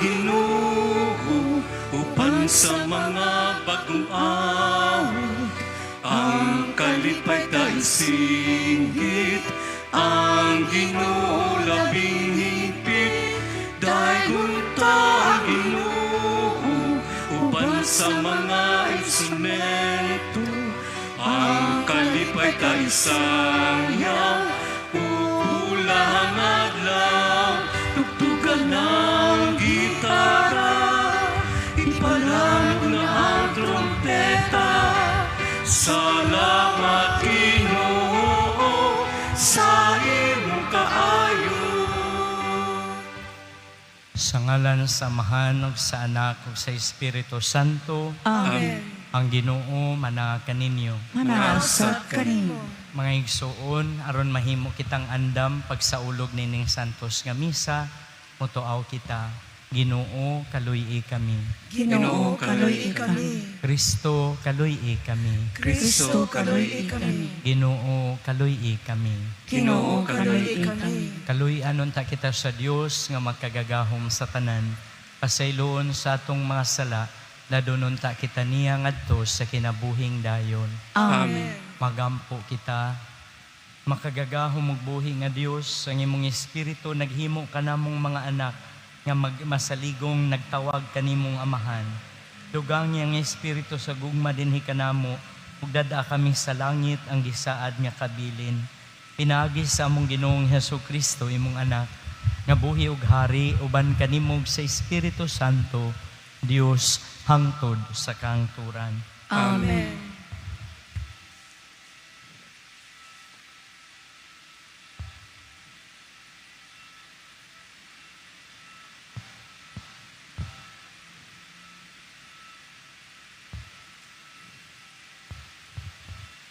Ginoo uban sa mga bagong awit. Ang kalipay tayo singgit, ang Ginoo labing higpit. Dayon ta Ginoo uban sa mga instrumento. Ang kalipay tayo sayang, ukulahang adlaw, tugtugan ng gitara, ipalamog na ang trompeta. Salamat Ginoo sa imong kaayo. Sa ngalan sa Amahan ug sa Anak ug sa Espiritu Santo. Amen. Ang Ginoo managa kaninyo. Manausap kanimo. Mga igsuon aron mahimo kitang andam pagsaulog nining santos nga misa, motuaw kita. Ginoo kaluy-i kami. Ginoo kaluy-i kami. Kristo kaluy-i kami. Kristo kaluy-i kami. Ginoo kaluy-i kami. Ginoo kaluy-i kami. Kaluy-anon ta kita sa Dios nga magkagagahom sa tanan. Pasayloon sa atong mga sala, ladunon ta kita niya ngadto sa kinabuhing dayon. Amen. Magampo kita, makagagahom ug buhi nga Dios, ang imong espiritu naghimo kanamong mga anak nga masaligong nagtawag kanimong amahan. Dugang niyang espiritu sa gugma dinhi kanamo, ug dada kami sa langit ang gisaad nga kabilin. Pinagi sa among Ginoong Hesukristo imong anak, nga buhi ug hari uban kanimog sa Espiritu Santo, Dios hangtod sa kangturan. Amen.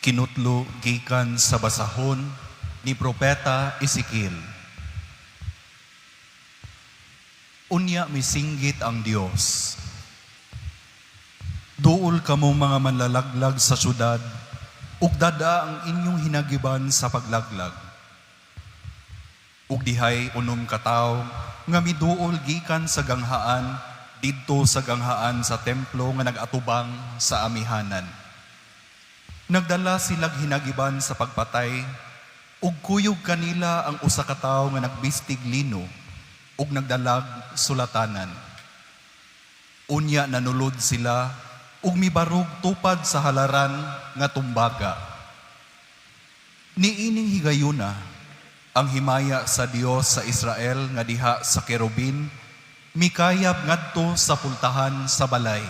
Kinutlo gikan sa basahon ni Propeta Ezekiel. Unya misinggit ang Dios. Duol kamo mga manlalaglag sa syudad, ug dada ang inyong hinagiban sa paglaglag. Ug dihay unom ka tawo nga miduol gikan sa ganghaan didto sa ganghaan sa templo nga nagatubang sa amihanan. Nagdala silag hinagiban sa pagpatay, ug kuyog kanila ang usa ka tawo nga nagbistig lino, ug nagdalag sulatanan. Unya nanulod sila, ug mibarog tupad sa halaran nga tumbaga. Niining higayuna, ang himaya sa Dios sa Israel nga diha sa kerubin, mikayab ngadto sa pultahan sa balay.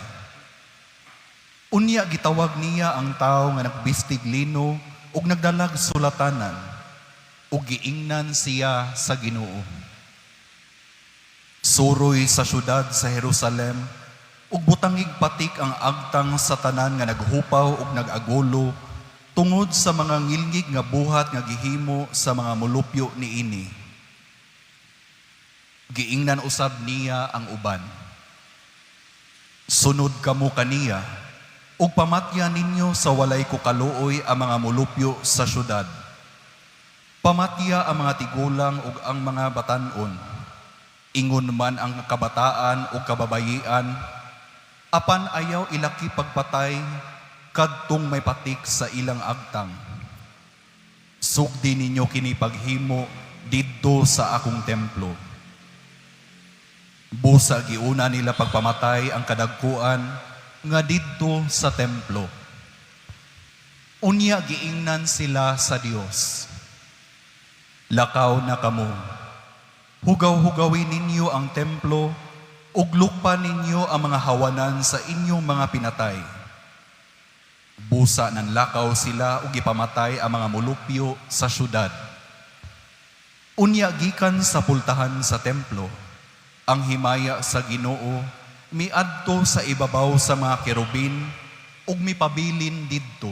Unya gitawag niya ang tao nga nagbistig lino ug nagdalag sulatanan, ug giingnan siya sa Ginoo. Suroy sa syudad sa Jerusalem, ug butangig patik ang agtang sa tanan nga naghupaw ug nagagulo tungod sa mga ngilngig nga buhat nga gihimo sa mga mulupyo niini. Giingnan usab niya ang uban. Sunod kamo kaniya, ug pamatya ninyo sa walay kukaluoy ang mga mulupyo sa syudad. Pamatya ang mga tigulang ug ang mga batanon. Ingon man ang kabataan ug kababayian, apan ayaw ilaki pagpatay kadtong may patik sa ilang agtang. Sugdi ninyo kini paghimo didto sa akong templo. Busa giuna nila pagpamatay ang kadagkuan nga didto sa templo. Unya giingnan sila sa Dios. Lakaw na kamo. Hugaw-hugawin ninyo ang templo ug lukpan ninyo ang mga hawanan sa inyong mga pinatay. Busa ng lakaw sila ug ipamatay ang mga mulupyo sa syudad. Unya gikan sa pultahan sa templo, ang himaya sa Ginoo miadto sa ibabaw sa mga kerubin ug mipabilin didto.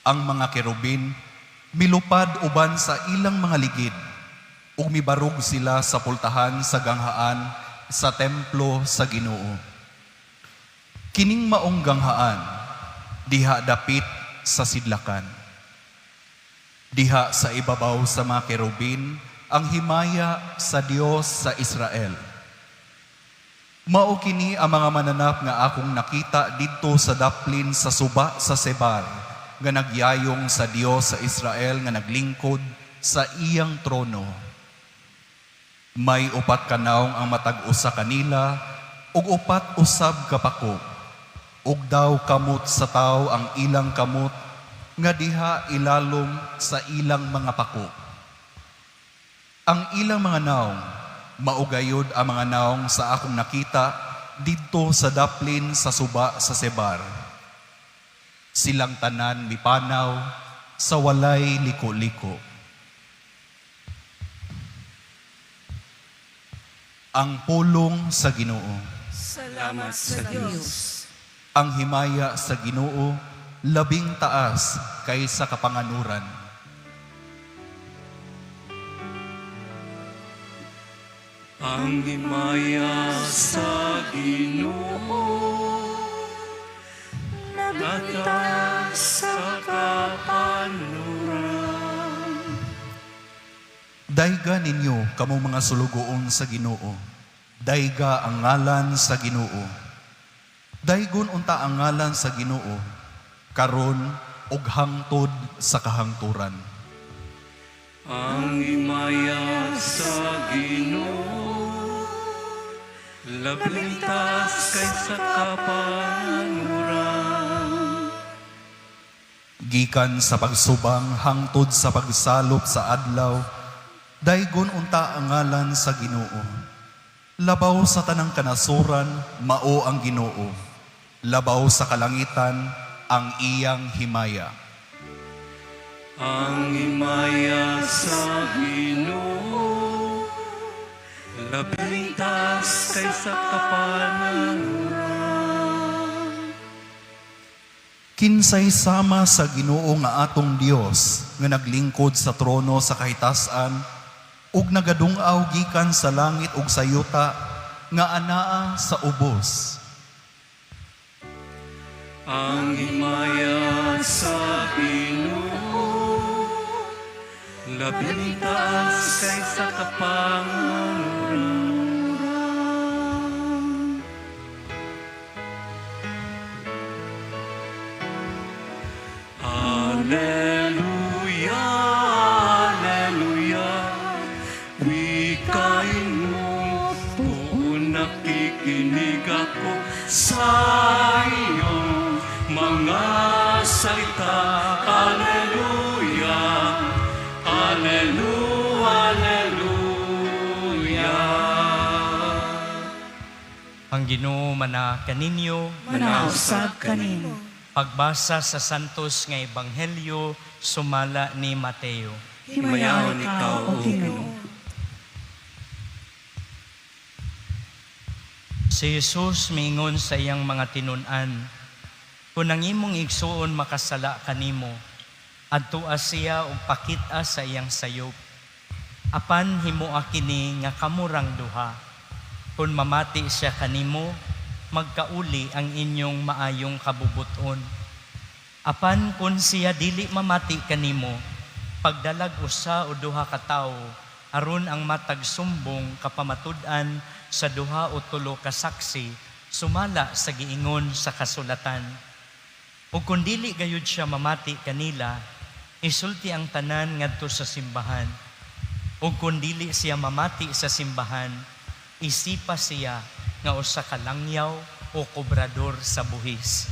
Ang mga kerubin milupad uban sa ilang mga ligid ug mibarog sila sa pultahan sa ganghaan sa templo sa Ginoo. Kining maong ganghaan diha dapit sa sidlakan. Diha sa ibabaw sa mga kerubin ang himaya sa Dios sa Israel. Mao kini ang mga mananap nga akong nakita didto sa daplin sa suba sa Sebar, nga nagyayong sa Dios sa Israel nga naglingkod sa iyang trono. May upat ka naong ang matag-usa kanila, ug upat usab ka pako. Ug daw kamot sa tao ang ilang kamot, nga diha ilalom sa ilang mga pako. Ang ilang mga naong, maugayod ang mga naong sa akong nakita didto sa daplin sa suba sa Sebar. Silang tanan mipanaw sa walay liko-liko. Ang pulong sa Ginoo. Salamat sa Diyos. Ang himaya sa Ginoo labing taas kaysa kapanganuran. Ang himaya sa Ginoo nagtaas sa kapanuran. Dayga ninyo kamo mga sulugoon sa Ginoo. Dayga ang ngalan sa Ginoo. Daygon unta ang ngalan sa Ginoo, karon ug hangtod sa kahangturan. Ang himaya sa Ginoo labing taas kaysa kapanuran. Gikan sa pagsubang hangtod sa pagsalop sa adlaw, daygon unta ang ngalan sa Ginoo. Labaw sa tanang kanasuran, mao ang Ginoo. Labaw sa kalangitan, ang iyang himaya. Ang himaya sa Ginoo labing taas kaysa kapanuran. Kinsay sama sa Ginoo nga atong Dios nga naglingkod sa trono sa kahitasan ug nagadung-aw gikan sa langit ug sa yuta nga anaa sa ubos. Ang himaya sa Ginoo labing taas kaysa kapangyarihan. Alleluia, alleluia, wikain mo, buong nakikinig ako sa iyong mga salita. Alleluia, alleluia, alleluia. Ang Ginoo mana kaninyo, Manausab kanimo. pagbasa sa Santos nga Ebanghelyo sumala ni Mateo. Himayaon ikaw, O Ginoo. Si Jesus mingon sa iyang mga tinun-an, kung ang imong igsuon makasala kanimo, adtua siya o pakita sa iyang sayop. Apan himuha kini nga kamurang duha. Kung mamati siya kanimo, magkauli ang inyong maayong kabubuton. Apan kung siya dili mamati kanimo, pagdalag usa o duha ka tawo, aron ang matag sumbong kapamatud-an sa duha o tulo ka saksi, sumala sa giingon sa kasulatan. O kung dili gayud siya mamati kanila, isulti ang tanan ngadto sa simbahan. O kung dili siya mamati sa simbahan, isipa siya nga usa ka langyaw o kobrador sa buhis.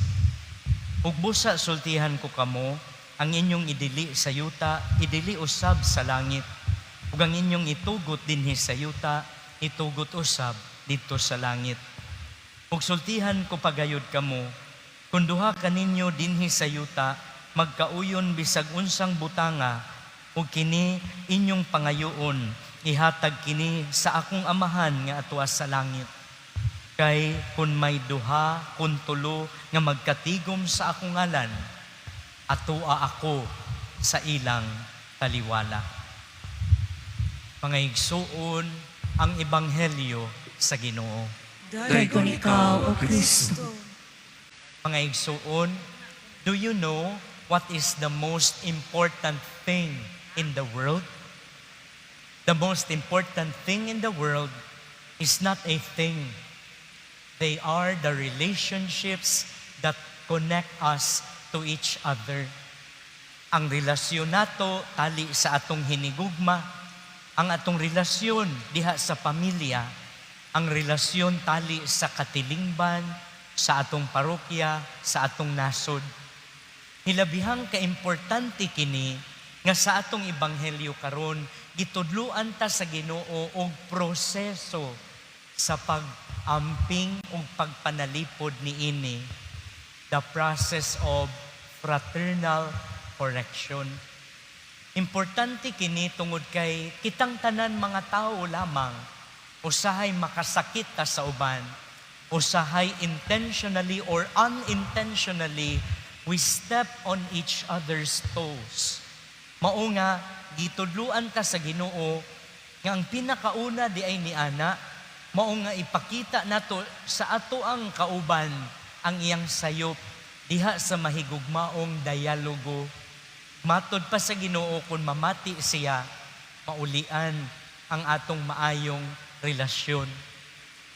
Ug busa sultihan ko kamo, ang inyong idili sa yuta, idili usab sa langit. Ug ang inyong itugot dinhi sa yuta, itugot usab dito sa langit. Ug sultihan ko pagayod kamo, kung duha kaninyo dinhi sa yuta, magkauyon bisag unsang butanga, ug kini inyong pangayoon, ihatag kini sa akong amahan nga atwa sa langit. Kay kung may duha, kung tulo nga magkatigom sa akong ngalan, atua ako sa ilang taliwala. Pangaigsuon ang Ebanghelyo sa Ginoo. Daygon ikaw, O Kristo. Pangaigsuon, do you know what is the most important thing in the world? The most important thing in the world is not a thing. They are the relationships that connect us to each other. Ang relasyon nato tali sa atong hinigugma, ang atong relasyon diha sa pamilya, ang relasyon tali sa katilingban, sa atong parokya, sa atong nasod. Hilabihang kaimportante kini nga sa atong ebanghelyo karon gitudluan ta sa Ginoo og proseso sa pag-amping ug pagpanalipod niini, the process of fraternal correction. Importante kini tungod kay kitang tanan mga tao lamang usahay makasakit ta sa uban, usahay intentionally or unintentionally we step on each other's toes. Mao nga gitudluan ta sa Ginoo nga ang pinakauna di ay niana, mao nga ipakita nato sa ato ang kauban ang iyang sayop diha sa mahigugmaong dialogo. Matod pa sa Ginoo kung mamati siya, maulian ang atong maayong relasyon.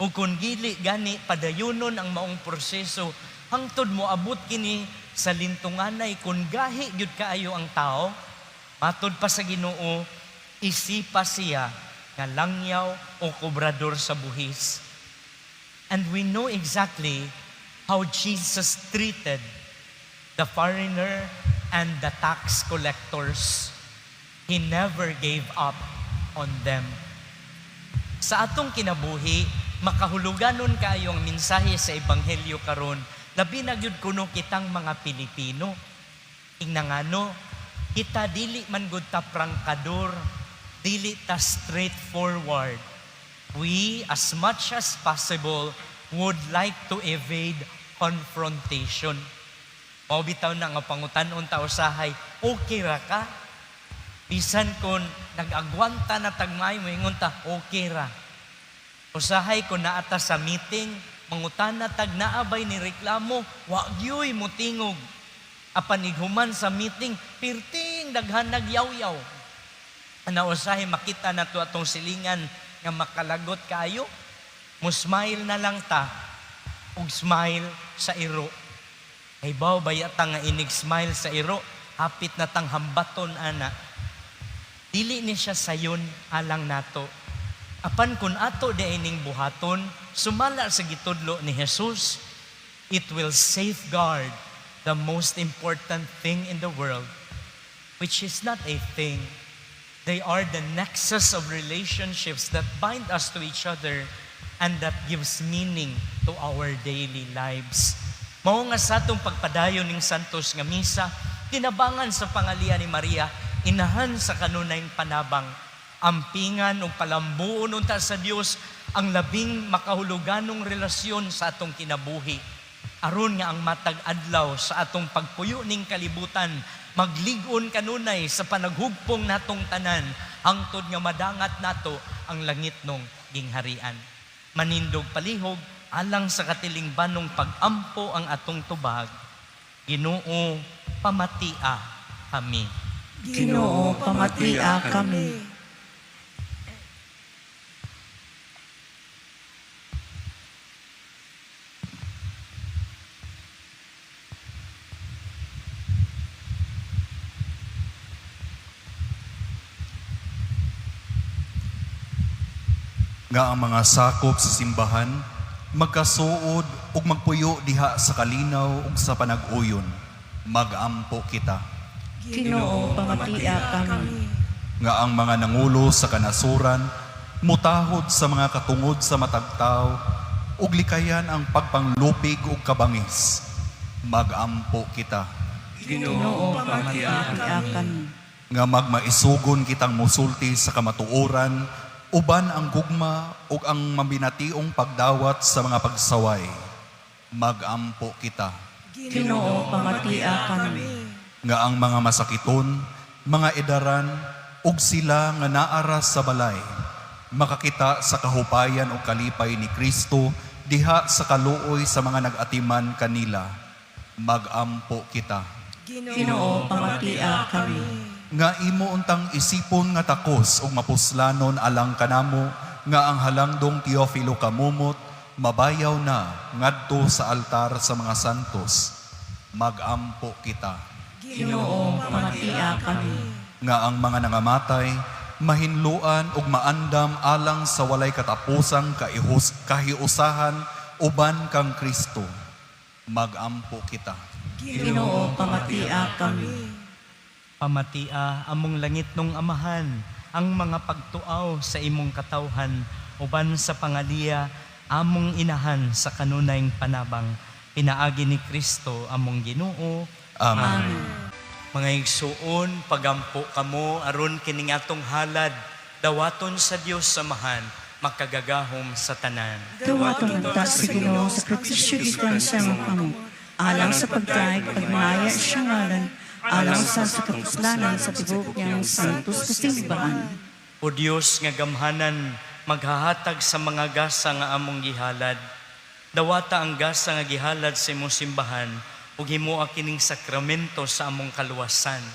Ug kung gili gani padayunon ang maong proseso hangtod mo abot kini sa lintunganay kung gahi gyud kaayo ang tao, matod pa sa Ginoo isipa siya nga langyaw o kobrador sa buhis. And we know exactly how Jesus treated the foreigner and the tax collectors. He never gave up on them. Sa atong kinabuhi, makahuluganon kayo ang mensahe sa Ebanghelyo karon, labi na gyud kuno kitang mga Pilipino. Ingnangano, kita dili man gud ta prangkador, dili ta straightforward. We, as much as possible, would like to evade confrontation. Mao bitaw na nga pangutan-on ta usahay, okay ra ka? Bisan kun nag-agwanta na tagmay mo ingon ta, okay ra. Usahay kun naata sa meeting, mangutan na tag naabay ni reklamo, wa gyoy mo tingog. Apan ighuman sa meeting, pirting daghan nagyaw-yaw. Ana usahay makita na to atong silingan nga makalagot kayo, mo smile na lang ta, ug smile sa iro. Ay baw bayata nga inig smile sa iro, hapit na tang hambaton ana. Dili ni siya sayon alang nato. Apan kun ato di ining buhaton, sumala sa gitudlo ni Jesus, it will safeguard the most important thing in the world, which is not a thing. They are the nexus of relationships that bind us to each other and that gives meaning to our daily lives. Mao nga sa atong pagpadayon ning Santos nga misa, tinabangan sa pangalian ni Maria, inahan sa kanunayng panabang, ampingan o palambuon unta sa Dios ang labing makahuluganong relasyon sa atong kinabuhi. Aron nga ang matag adlaw sa atong pagpuyo ning kalibutan, maglig-on kanunay sa panaghugpong natong tanan, hangtod nga madangat nato ang langit nung gingharian. Manindog palihog, alang sa katilingbanong pag-ampo ang atong tubag, Ginoo, pamatia kami. Ginoo, pamatia kami. Nga ang mga sakop sa simbahan, magkasuod ug magpuyo diha sa kalinaw ug sa panag-uyon, magampo kita. Ginoo, pamatia kami. Nga ang mga nangulo sa kanasuran, mutahod sa mga katungod sa matagtaw, ug likayan ang pagpanglupig ug kabangis, magampo kita. Ginoo, pamatia kami. Nga magmaisugon kitang musulti sa kamatuoran, uban ang gugma ug ang mabinationg pagdawat sa mga pagsaway, magampo kita. Ginoo, pamatia kami. Nga ang mga masakiton, mga edaran, ug sila nga naaras sa balay, makakita sa kahupayan ug kalipay ni Kristo diha sa kaluoy sa mga nag-atiman kanila, magampo kita. Ginoo, pamatia kami. Nga imo untang isipon nga takos ug mapuslanon alang kanamo, nga ang halangdong Teofilo kamumot, mabayaw na ngadto sa altar sa mga santos, magampo kita. Ginoo, pamatia kami. Nga ang mga nangamatay, mahinluan ug maandam alang sa walay katapusang kahiusahan uban kang Kristo, magampo kita. Ginoo, pamatia kami. Pamatia among langit nung amahan, ang mga pagtuaw sa imong katawhan, uban sa pangaliya, among inahan sa kanunayng panabang, pinaagi ni Kristo among Ginoo. Amen. Mga igsuon, pagampo kamo aron kining atong halad, dawaton sa Dios samahan, makagagahom sa tanan. Dawaton ang tas sa Ginoo sa sakripisyo gikan sa mga kamo. Alang sa pagkaig, pagmaya siya ngalan, alang sa kapuslanan sa tibok niyang santos na simbahan. O Dios nga gamhanan, maghahatag sa mga gasa nga among gihalad. Dawata ang gasa nga gihalad sa imong simbahan, ug himoa kining sakramento sa among kaluwasan.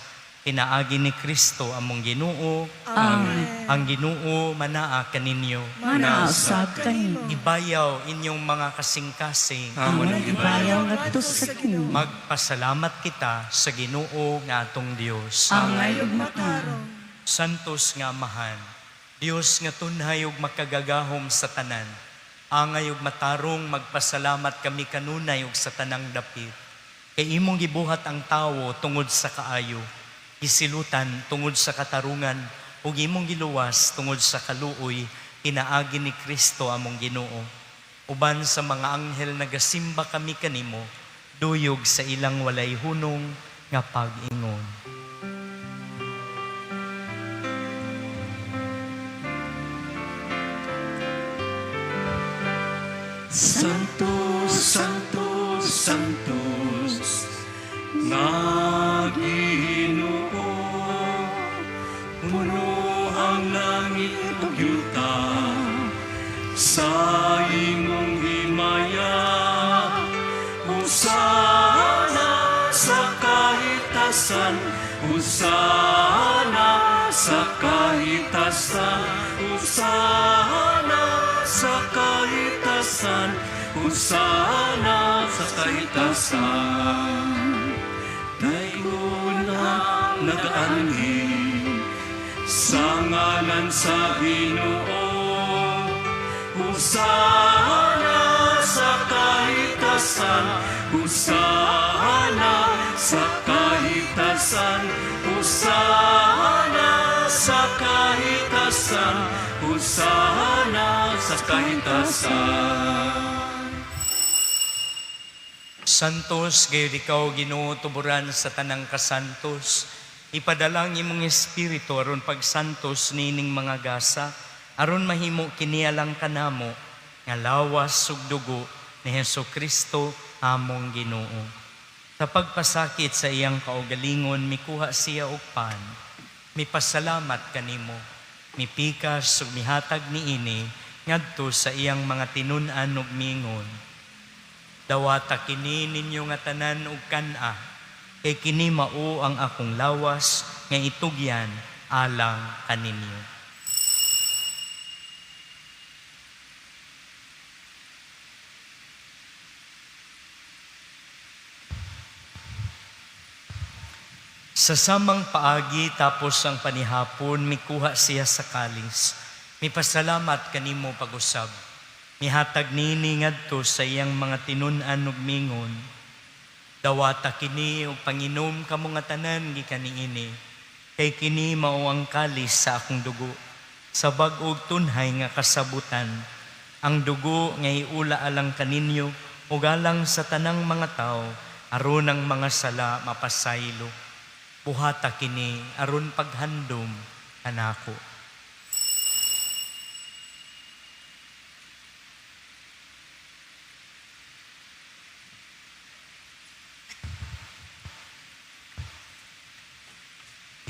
Pinaagi ni Kristo among Ginoo. Amen. Ang Ginoo manaa kaninyo. Manaasab kayo. Ibayaw inyong mga kasing-kasing. Amon ibayaw ngadto sa Ginoo. Magpasalamat kita sa Ginoo nga atong Dios. Angay ug matarong. Santos nga amahan, Dios nga tunhay ug makagagahom sa tanan. Angay ug matarong magpasalamat kami kanunay ug sa tanang dapit. Kay imong gibuhat ang tawo tungod sa kaayo, gisilutan tungod sa katarungan, ug imong giluwas tungod sa kaluoy, pinaagi ni Kristo among Ginoo. Uban sa mga anghel nagasimba kami kanimo, duyog sa ilang walay hunong nga pag-ingon. Santos, Santos, Santos, nga Ginoo, puno ang langit ug yuta, sa imong himaya, usana sa kahitasan, usana sa kahitasan, usana sa kahitasan, usana sa kahitasan. Dayon ang nag-aanhin sa ngalan sa Ginoo, usana sa kahitasan, usana sa kahitasan, usana sa kahitasan, usana sa kahitasan. Santos, gayud ikaw Ginoo tuburan sa tanang kasantos. Ipadalang imong espiritu aron pagsantos nining mga gasa, aron mahimo kinialang kanamo nga lawas ug dugo ni Hesukristo among Ginoo. Sa pagpasakit sa iyang kaugalingon, mikuha siya og pan. Mipasalamat kanimo, mipikas ug mihatag niini ngadto sa iyang mga tinun-an ug mingon. Dawata kini ninyo nga tanan ug kan-a, kay kini mao ang akong lawas nga itugyan alang kaninyo. Sa samang paagi tapos ang panihapon, mikuha siya sa kalis. Mipasalamat kanimo pag-usab. Mihatag nini ngadto sa iyang mga tinun-an ug mingon. Dawata kini ug panginom kamo nga tanan gikan niini. Kay kini mao ang kalis sa akong dugo. Sa bag-og tunhay nga kasabutan. Ang dugo nga iula alang kaninyo ug alang sa tanang mga tao aron ang mga sala mapasaylo. Buhata kini aron paghandom kanako.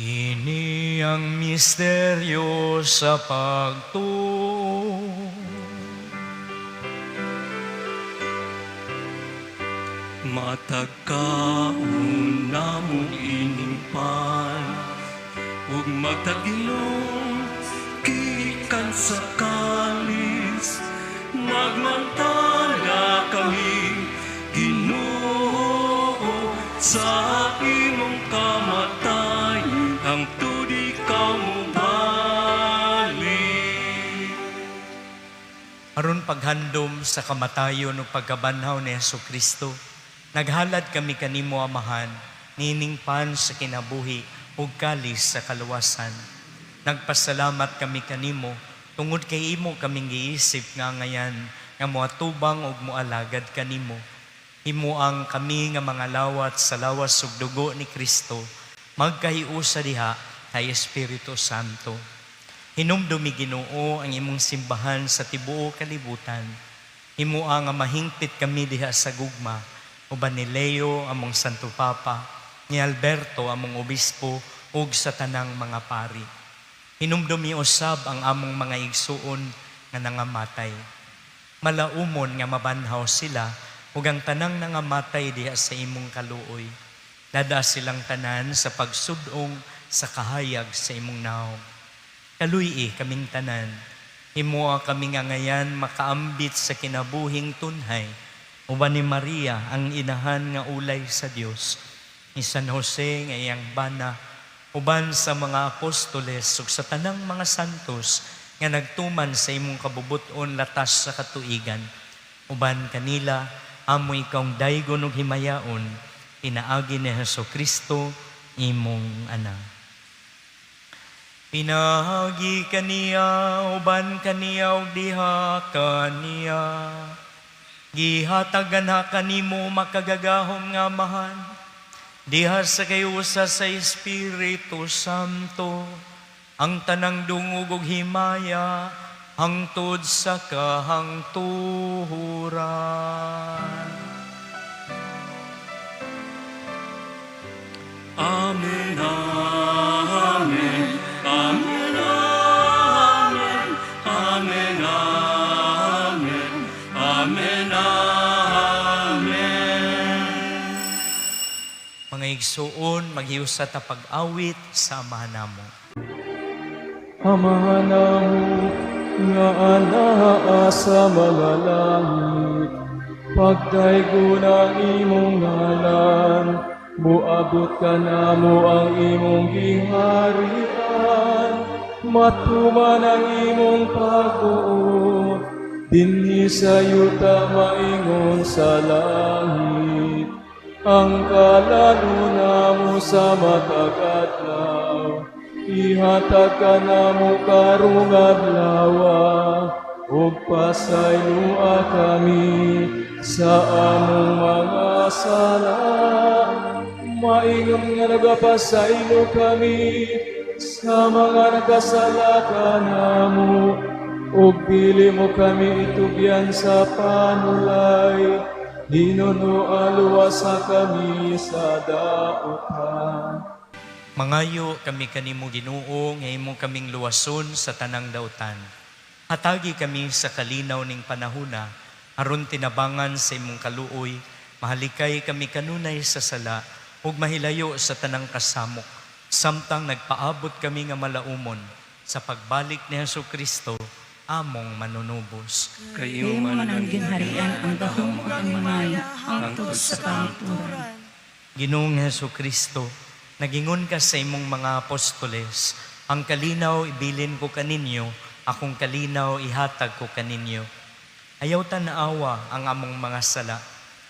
Ini ang misteryo sa pagtuo. Matagkaon na mong inimpan, ug matagilong gikan sa kalis, nagmantay hangtod ikaw mo balik. Aron paghandom sa kamatayon o pagkabanhaw ni Jesucristo, naghalad kami kanimo Amahan, niningpan sa kinabuhi ug kalis sa kaluwasan. Nagpasalamat kami kanimo, tungod kay imo kaming giisip nga ngayan, nga moatubang ug moalagad kanimo. Himuang kami nga mga lawat sa lawas ug dugo ni Kristo, magkahiusa diha kay Espiritu Santo. Hinumdumi Ginoo ang imong simbahan sa tibuok kalibutan. Himuang nga mahingpit kami diha sa gugma, uban ni Leo among Santo Papa, ni Alberto among obispo ug sa tanang mga pari. Hinumdumi usab ang among mga igsuon nga nangamatay. Malaumon nga mabanhaw sila ug ang tanang nangamatay diha sa imong kaluoy. Dada silang tanan sa pagsudong sa kahayag sa imong naong. Kaluy kaming tanan, himua kami nga ngayan makaambit sa kinabuhing tunhay, uban ni Maria ang inahan nga ulay sa Dios, ni San Jose nga iyang bana, uban sa mga apostoles ug sa tanang mga santos nga nagtuman sa imong kabubuton latas sa katuigan, uban kanila amo ikawng daygon ug himayaon, pinaagi ni Jesucristo imong anak. Pinahagi kaniya, uban kaniya, ug diha kaniya. Gihatagan ha kanimo makagagahom nga Amahan, diha sa kayusa sa Espiritu Santo, ang tanang dungog ug himaya, hangtod sa kahangturan. Amen, amen, amen, amen, amen, amen, amen, amen. Mga igsuon, maghiusa ta pag-awit sa Amahan namo. Amahan namo nga anaa sa mga langit, pagdaygon ang imong ngalan, muabot ka namo ang imong giharian, matuman ang imong pagbuot, dinhi sa yuta maingon sa langit. Ang kalano namo sa matag adlaw, ihatag ka namo karong adlaw, ug pasaylua kami sa among mga sala. Maingon nga nagapasaylo kami sa mga nagkasala kanamo, ug dili mo kami itugyan sa panulay, hinunualuwasa kami sa daotan. Mangayo kami kanimo Ginoo, nga imo kaming luwason sa tanang dautan. Hatagi kami sa kalinaw ning panahuna, aron tinabangan sa imong kaluoy, mahalikay kami kanunay sa sala, ug mahilayo sa tanang kasamok, samtang nagpaabot kami nga malaumon sa pagbalik ni Jesucristo, among manunubos. Kayo Imo man man ang ginharian, ang gahom ug ang mangaya, hangtod sa kahangturan. Ginoong Jesucristo, nagingon ka sa imong mga apostoles, ang kalinaw ibilin ko kaninyo, akong kalinaw ihatag ko kaninyo. Ayaw ta naawa ang among mga sala,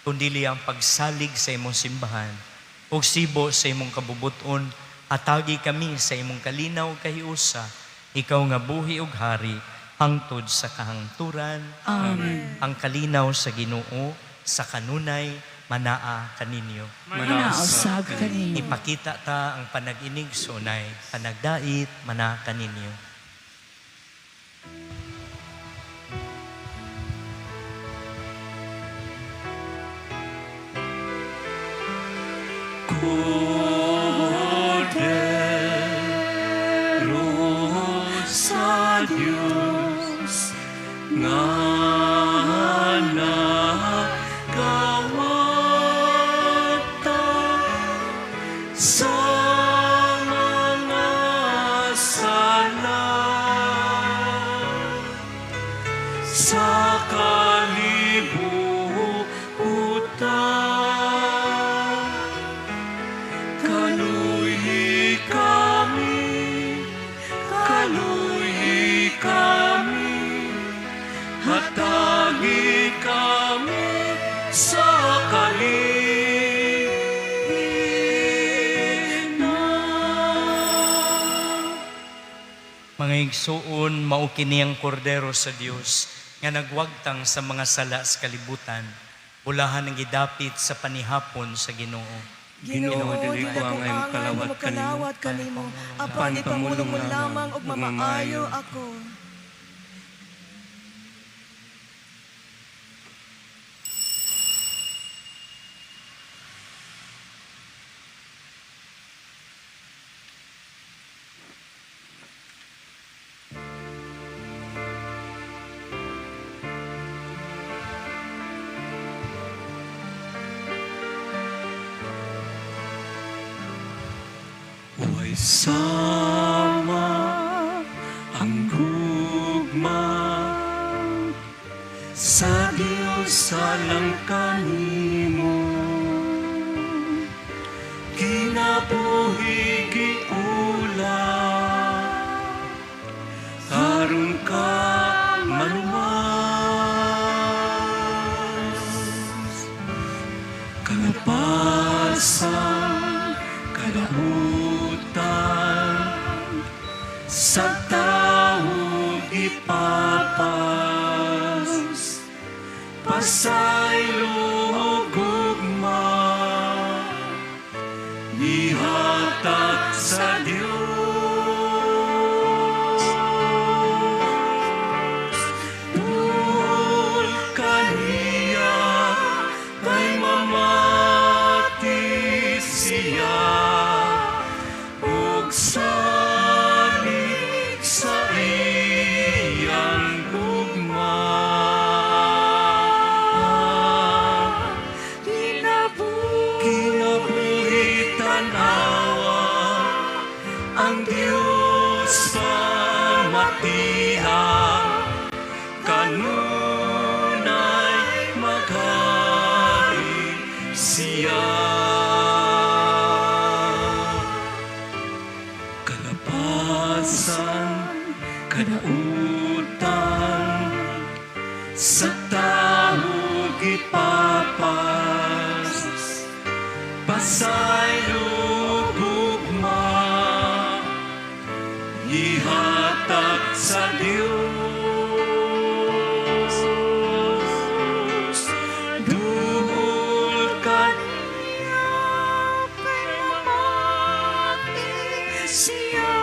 kundili ang pagsalig sa imong simbahan, ug sibo sa imong kabubuton, atagi kami sa imong kalinaw kahiusa, ikaw nga buhi ug hari, hangtod sa kahangturan. Amen. Ang kalinaw sa Ginoo, sa kanunay, manaa kaninyo. Manausag kaninyo. Ipakita ta ang panag-inig sunay, panagdait, mana kaninyo. Kordero sa Diyos, nga nagkawata sa mga sala, sa kalibutan, kami, hatagi kami sa kalighinan. Mga igsuon, mao kini ang kordero sa Dios nga nagwagtang sa mga sala sa kalibutan. Bulahan ang gidapit sa panihapon sa Ginoo. Ginoo, dili ko ang ayong kalawat kanimo, apan ipamulong mo lamang og mamaayo ako. Huwag sama ang gugma sa Diyos alang kanimo. Kinabuhi giula, karon ka maluwas. Kalapasan, kalabutan, sa tao ipapas, pasaylo gugma, ihatag sa Diyos. Tuhol kaniya, kay mamati siya, ug salig sa iyang gugma. Kinabuhi tanawa ang Diyos pamatiha, kanunay maghari siya. Kalapasan, kadautan, sa tao gipapas, pasaylo gugma, ihatag sa Diyos. Duhol kaniya, kay mamati siya,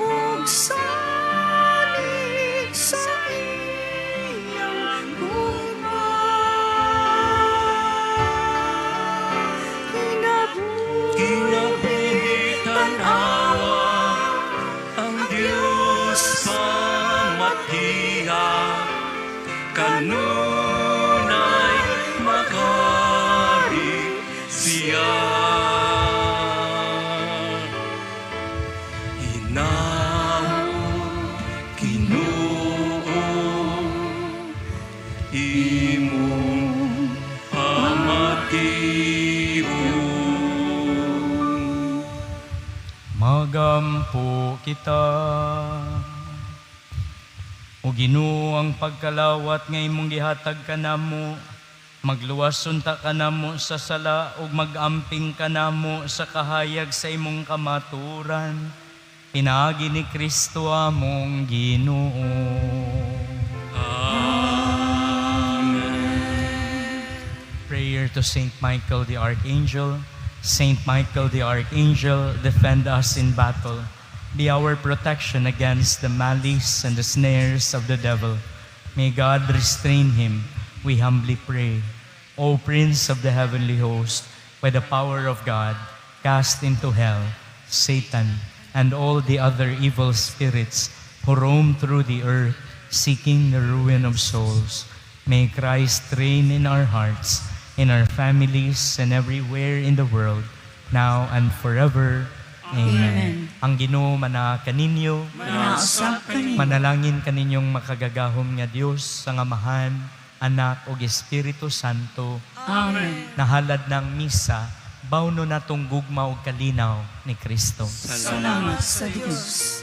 ug salig sa iyang gugma. Kinabuhi tanawa ang Diyos pamatiha, kanunay maghari siya. Hinaut Ginoo, imong pamatiyon. Magampo kita. O Ginoo, ang pagkalawat nga imong gihatag kanamo, magluwas unta kanamo sa sala ug magamping kanamo sa kahayag sa imong kamaturan. Pinaagi ni Kristo among Ginoo. Prayer to Saint Michael the Archangel. Saint Michael the Archangel, defend us in battle. Be our protection against the malice and the snares of the devil. May God restrain him, we humbly pray. O Prince of the heavenly host, by the power of God, cast into hell Satan and all the other evil spirits who roam through the earth, seeking the ruin of souls. May Christ reign in our hearts, in our families, and everywhere in the world, now and forever. Amen. Ang Ginoo mana kaninyo, Manausap kani. manalangin kaninyong makagagahom nga Dios sa Amahan, Anak ug Espiritu Santo. Amen. Nahalad ng misa, bawno natong gugma ug kalinaw ni Kristo. Salamat sa Diyos.